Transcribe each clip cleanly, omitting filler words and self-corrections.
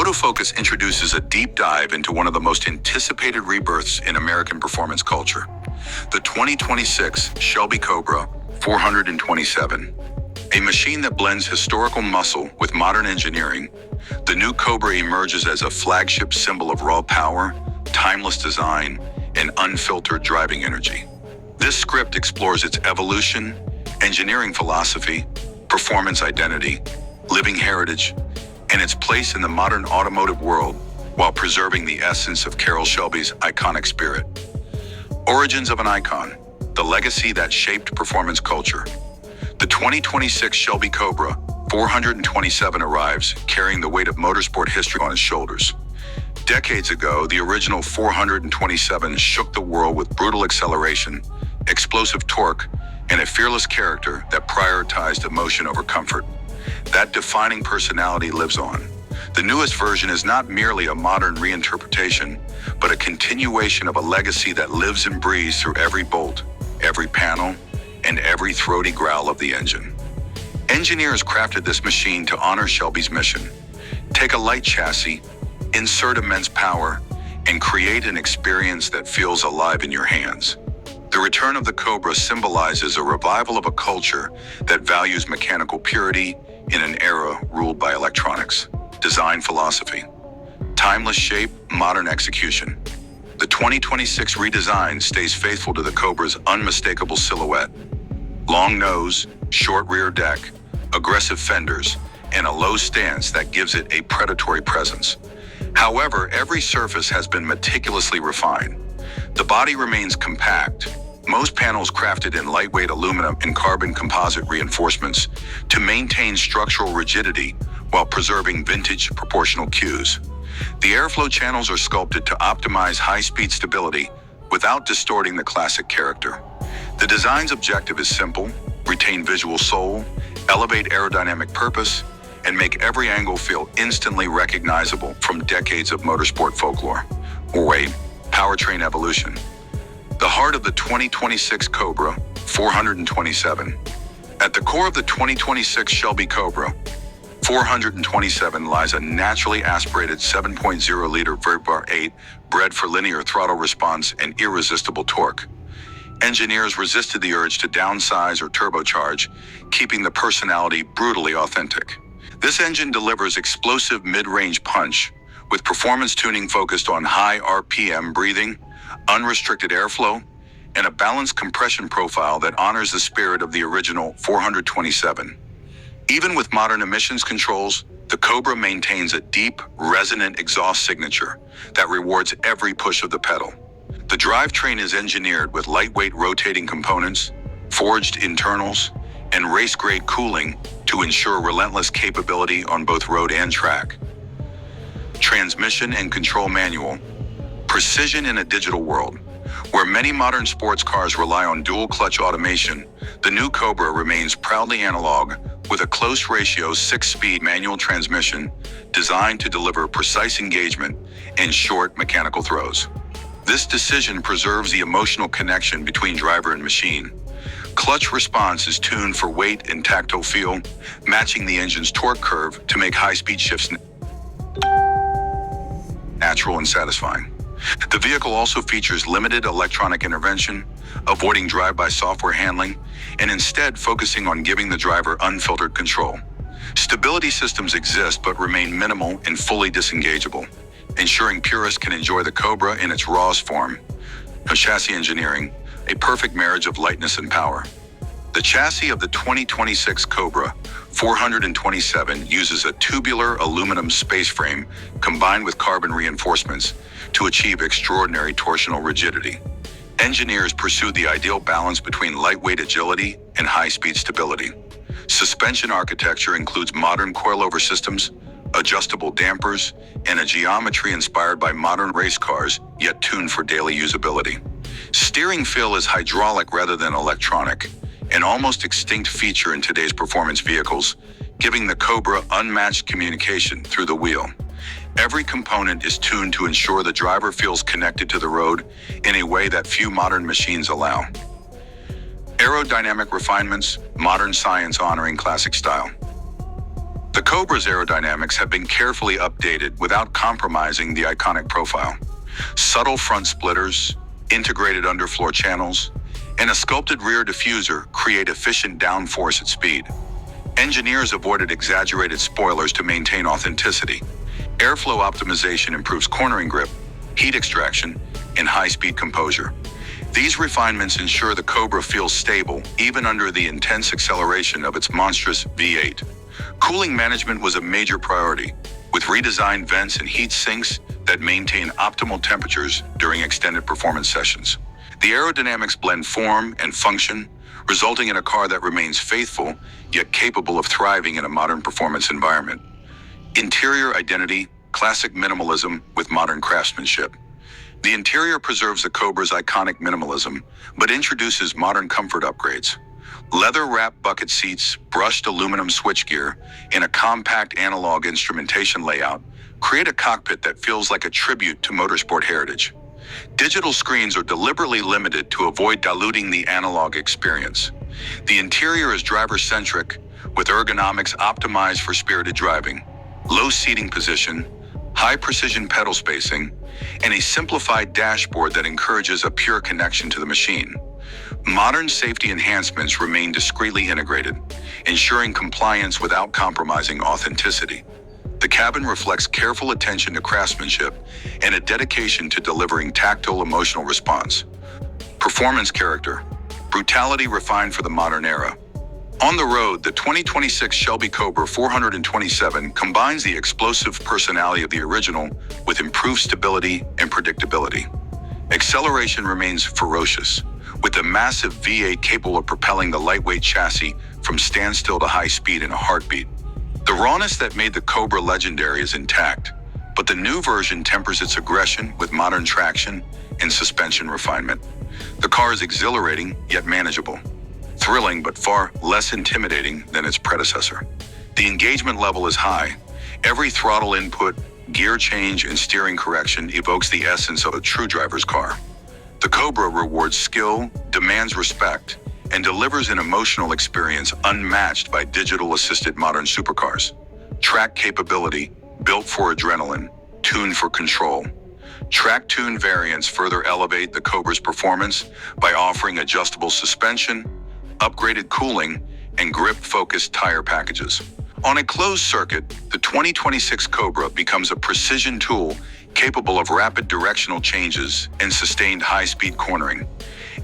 Autofocus introduces a deep dive into one of the most anticipated rebirths in American performance culture, the 2026 Shelby Cobra 427. A machine that blends historical muscle with modern engineering, the new Cobra emerges as a flagship symbol of raw power, timeless design, and unfiltered driving energy. This script explores its evolution, engineering philosophy, performance identity, living heritage, and its place in the modern automotive world while preserving the essence of Carroll Shelby's iconic spirit. Origins of an icon, the legacy that shaped performance culture. The 2026 Shelby Cobra 427 arrives carrying the weight of motorsport history on its shoulders. Decades ago, the original 427 shook the world with brutal acceleration, explosive torque, and a fearless character that prioritized emotion over comfort. That defining personality lives on. The newest version is not merely a modern reinterpretation, but a continuation of a legacy that lives and breathes through every bolt, every panel, and every throaty growl of the engine. Engineers crafted this machine to honor Shelby's mission. Take a light chassis, insert immense power, and create an experience that feels alive in your hands. The return of the Cobra symbolizes a revival of a culture that values mechanical purity in an era ruled by electronics. Design philosophy. Timeless shape, modern execution. The 2026 redesign stays faithful to the Cobra's unmistakable silhouette. Long nose, short rear deck, aggressive fenders, and a low stance that gives it a predatory presence. However, every surface has been meticulously refined. The body remains compact, most panels crafted in lightweight aluminum and carbon composite reinforcements to maintain structural rigidity while preserving vintage proportional cues. The airflow channels are sculpted to optimize high-speed stability without distorting the classic character. The design's objective is simple: retain visual soul, elevate aerodynamic purpose, and make every angle feel instantly recognizable from decades of motorsport folklore. Or wait, powertrain evolution. The heart of the 2026 Cobra 427. At the core of the 2026 Shelby Cobra 427 lies a naturally aspirated 7.0-liter V8 bred for linear throttle response and irresistible torque. Engineers resisted the urge to downsize or turbocharge, keeping the personality brutally authentic. This engine delivers explosive mid-range punch, with performance tuning focused on high RPM breathing, unrestricted airflow, and a balanced compression profile that honors the spirit of the original 427. Even with modern emissions controls, the Cobra maintains a deep, resonant exhaust signature that rewards every push of the pedal. The drivetrain is engineered with lightweight rotating components, forged internals, and race-grade cooling to ensure relentless capability on both road and track. Transmission and control manual. Precision in a digital world. Where many modern sports cars rely on dual-clutch automation, the new Cobra remains proudly analog with a close ratio 6-speed manual transmission designed to deliver precise engagement and short mechanical throws. This decision preserves the emotional connection between driver and machine. Clutch response is tuned for weight and tactile feel, matching the engine's torque curve to make high-speed shifts natural and satisfying. The vehicle also features limited electronic intervention, avoiding drive-by software handling, and instead focusing on giving the driver unfiltered control. Stability systems exist but remain minimal and fully disengageable, ensuring purists can enjoy the Cobra in its rawest form. Chassis engineering, a perfect marriage of lightness and power. The chassis of the 2026 Cobra 427 uses a tubular aluminum space frame combined with carbon reinforcements to achieve extraordinary torsional rigidity. Engineers pursue the ideal balance between lightweight agility and high-speed stability. Suspension architecture includes modern coilover systems, adjustable dampers, and a geometry inspired by modern race cars, yet tuned for daily usability. Steering feel is hydraulic rather than electronic, an almost extinct feature in today's performance vehicles, giving the Cobra unmatched communication through the wheel. Every component is tuned to ensure the driver feels connected to the road in a way that few modern machines allow. Aerodynamic refinements, modern science honoring classic style. The Cobra's aerodynamics have been carefully updated without compromising the iconic profile. Subtle front splitters, integrated underfloor channels, and a sculpted rear diffuser create efficient downforce at speed. Engineers avoided exaggerated spoilers to maintain authenticity. Airflow optimization improves cornering grip, heat extraction, and high-speed composure. These refinements ensure the Cobra feels stable even under the intense acceleration of its monstrous V8. Cooling management was a major priority, with redesigned vents and heat sinks that maintain optimal temperatures during extended performance sessions. The aerodynamics blend form and function, resulting in a car that remains faithful yet capable of thriving in a modern performance environment. Interior identity, classic minimalism with modern craftsmanship. The interior preserves the Cobra's iconic minimalism, but introduces modern comfort upgrades. Leather-wrapped bucket seats, brushed aluminum switchgear, and a compact analog instrumentation layout create a cockpit that feels like a tribute to motorsport heritage. Digital screens are deliberately limited to avoid diluting the analog experience. The interior is driver-centric, with ergonomics optimized for spirited driving, low seating position, high-precision pedal spacing, and a simplified dashboard that encourages a pure connection to the machine. Modern safety enhancements remain discreetly integrated, ensuring compliance without compromising authenticity. The cabin reflects careful attention to craftsmanship and a dedication to delivering tactile emotional response. Performance character, brutality refined for the modern era. On the road, the 2026 Shelby Cobra 427 combines the explosive personality of the original with improved stability and predictability. Acceleration remains ferocious, with the massive V8 capable of propelling the lightweight chassis from standstill to high speed in a heartbeat. The rawness that made the Cobra legendary is intact, but the new version tempers its aggression with modern traction and suspension refinement. The car is exhilarating yet manageable, thrilling but far less intimidating than its predecessor. The engagement level is high. Every throttle input, gear change, and steering correction evokes the essence of a true driver's car. The Cobra rewards skill, demands respect, and delivers an emotional experience unmatched by digital-assisted modern supercars. Track capability, built for adrenaline, tuned for control. Track-tuned variants further elevate the Cobra's performance by offering adjustable suspension, upgraded cooling, and grip-focused tire packages. On a closed circuit, the 2026 Cobra becomes a precision tool capable of rapid directional changes and sustained high-speed cornering.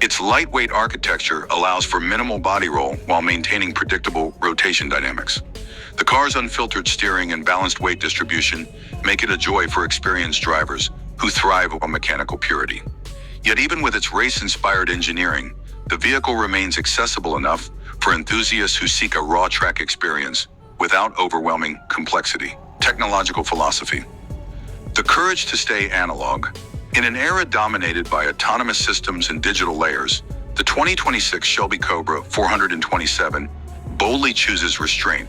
Its lightweight architecture allows for minimal body roll while maintaining predictable rotation dynamics. The car's unfiltered steering and balanced weight distribution make it a joy for experienced drivers who thrive on mechanical purity. Yet even with its race-inspired engineering, the vehicle remains accessible enough for enthusiasts who seek a raw track experience without overwhelming complexity. Technological philosophy. The courage to stay analog. In an era dominated by autonomous systems and digital layers, the 2026 Shelby Cobra 427 boldly chooses restraint.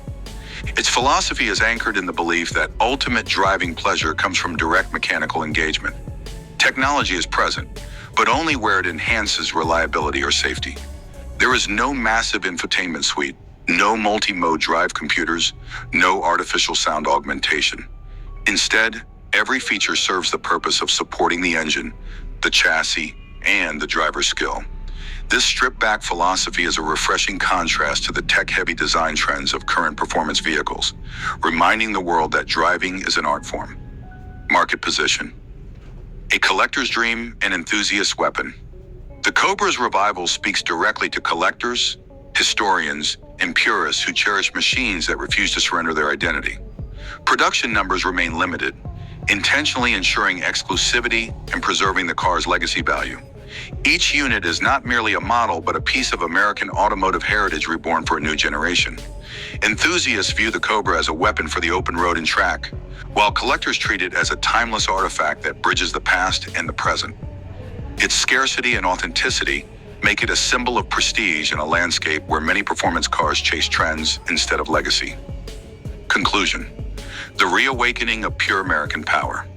Its philosophy is anchored in the belief that ultimate driving pleasure comes from direct mechanical engagement. Technology is present, but only where it enhances reliability or safety. There is no massive infotainment suite, no multi-mode drive computers, no artificial sound augmentation. Instead, every feature serves the purpose of supporting the engine, the chassis, and the driver's skill. This stripped-back philosophy is a refreshing contrast to the tech-heavy design trends of current performance vehicles, reminding the world that driving is an art form. Market position. A collector's dream and enthusiast's weapon. The Cobra's revival speaks directly to collectors, historians, and purists who cherish machines that refuse to surrender their identity. Production numbers remain limited, intentionally ensuring exclusivity and preserving the car's legacy value. Each unit is not merely a model, but a piece of American automotive heritage reborn for a new generation. Enthusiasts view the Cobra as a weapon for the open road and track, while collectors treat it as a timeless artifact that bridges the past and the present. Its scarcity and authenticity make it a symbol of prestige in a landscape where many performance cars chase trends instead of legacy. Conclusion. The reawakening of pure American power.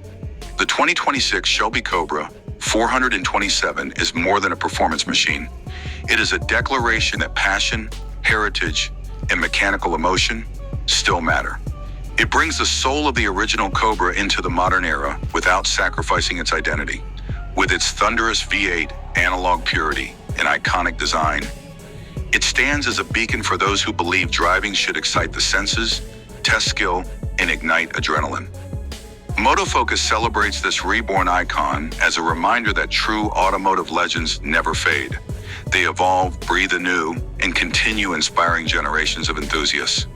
The 2026 Shelby Cobra 427 is more than a performance machine. It is a declaration that passion, heritage, and mechanical emotion still matter. It brings the soul of the original Cobra into the modern era without sacrificing its identity. With its thunderous V8, analog purity, and iconic design, it stands as a beacon for those who believe driving should excite the senses, test skill, and ignite adrenaline. Motofocus celebrates this reborn icon as a reminder that true automotive legends never fade. They evolve, breathe anew, and continue inspiring generations of enthusiasts.